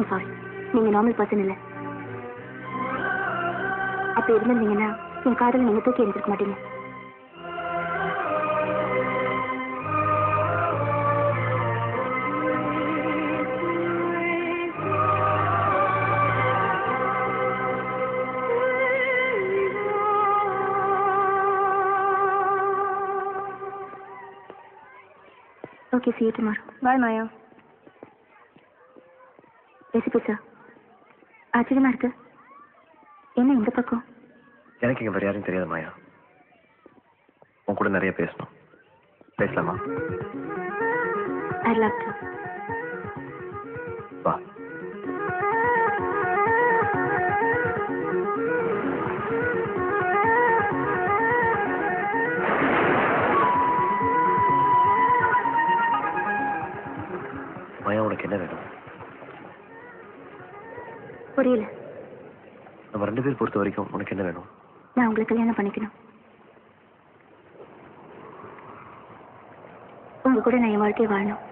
I'm sorry. நீங்க normal person இல்லை. அப்படி இருந்திருந்தீங்கன்னா என் காதலை நீங்க தூக்கி எரிஞ்சிருக்க மாட்டீங்க. Okay, see you tomorrow. Bye, Maya. Recipe sir, ஆச்சரியமா இருக்கு. என்ன இந்த பக்கம்? எனக்கு இங்க வேற யாரும் தெரியாது மாயா. உன் கூட நிறைய பேசணும். பேசலாமா? I'd love to. வா. மாயா, உனக்கு என்ன வேணும்? புரியல. நம்ம 2 பேர் பொறுத்த வரைக்கும் உனக்கு என்ன வேணும்? நான் உங்களை கல்யாணம் பண்ணிக்கணும். உங்க கூட நான் என் வாழ்க்கையை வாழணும்.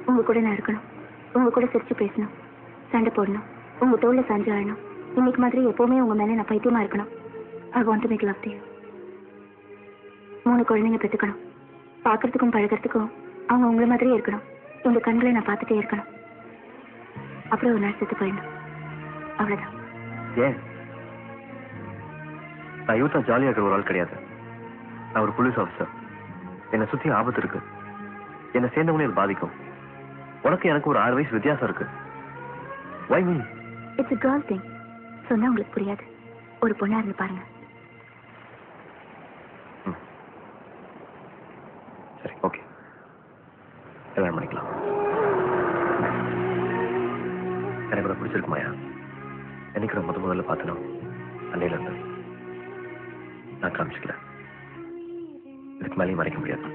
உங்க கூட நான் இருக்கணும். உங்க கூட சிரிச்சு பேசணும், சண்டை போடணும், உங்க தோல்ல சாஞ்சு ஆழணும். இன்னைக்கு மாதிரி எப்பவுமே உங்க மேல நான் பைத்தியமா இருக்கணும். I want to make love to you. 3 குழந்தைங்க பெற்றுக்கணும். பார்க்கறதுக்கும் பழகிறதுக்கும் அவங்க உங்களை மாதிரியே இருக்கணும். இந்த கண்களை நான் பார்த்துட்டே இருக்கணும். அப்புறம் ஒரு நாள் செத்து போயிடணும். அவ்வளவுதான். ஏன்? நான் யூத்தா ஜாலியா இருக்கிற ஒரு ஆள் கிடையாது. நான் ஒரு போலீஸ் ஆஃபீஸர். என்னை சுத்தி ஆபத்து இருக்கு. என்னை சேர்ந்தவங்களே அது பாதிக்கும். உனக்கு எனக்கு ஒரு 6 வயசு வித்தியாசம் இருக்கு. Why me? It's a girl thing. சொன்னா உங்களுக்கு புரியாது. ஒரு பொண்ணா இருந்து பாருங்க. சரி, ஓகே. கல்யாணம் பண்ணிக்கலாம். எனக்கு கூட பிடிச்சிருக்கு மாயா. எனக்கு முதல்ல பார்த்தனும் அன்னையில இருந்து நான் காமிச்சிக்கல. இதுக்கு மேலேயும் மறைக்க முடியாது.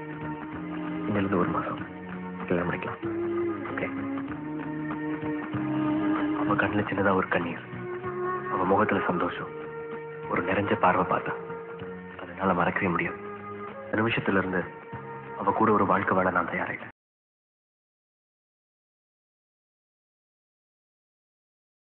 இன்னிலிருந்து 1 மாசம் கல்யாணம் பண்ணிக்கலாம். ஓகே? அவன் கண்ணில் சின்னதா ஒரு கண்ணீர், அவன் முகத்துல சந்தோஷம், ஒரு நிறைஞ்ச பார்வை பார்த்தா அதனால மறக்கவே முடியாது. அந்த நிமிஷத்துல இருந்து அவ கூட ஒரு வாழ்க்கை வாழ நான் தயாராயிட்டேன்.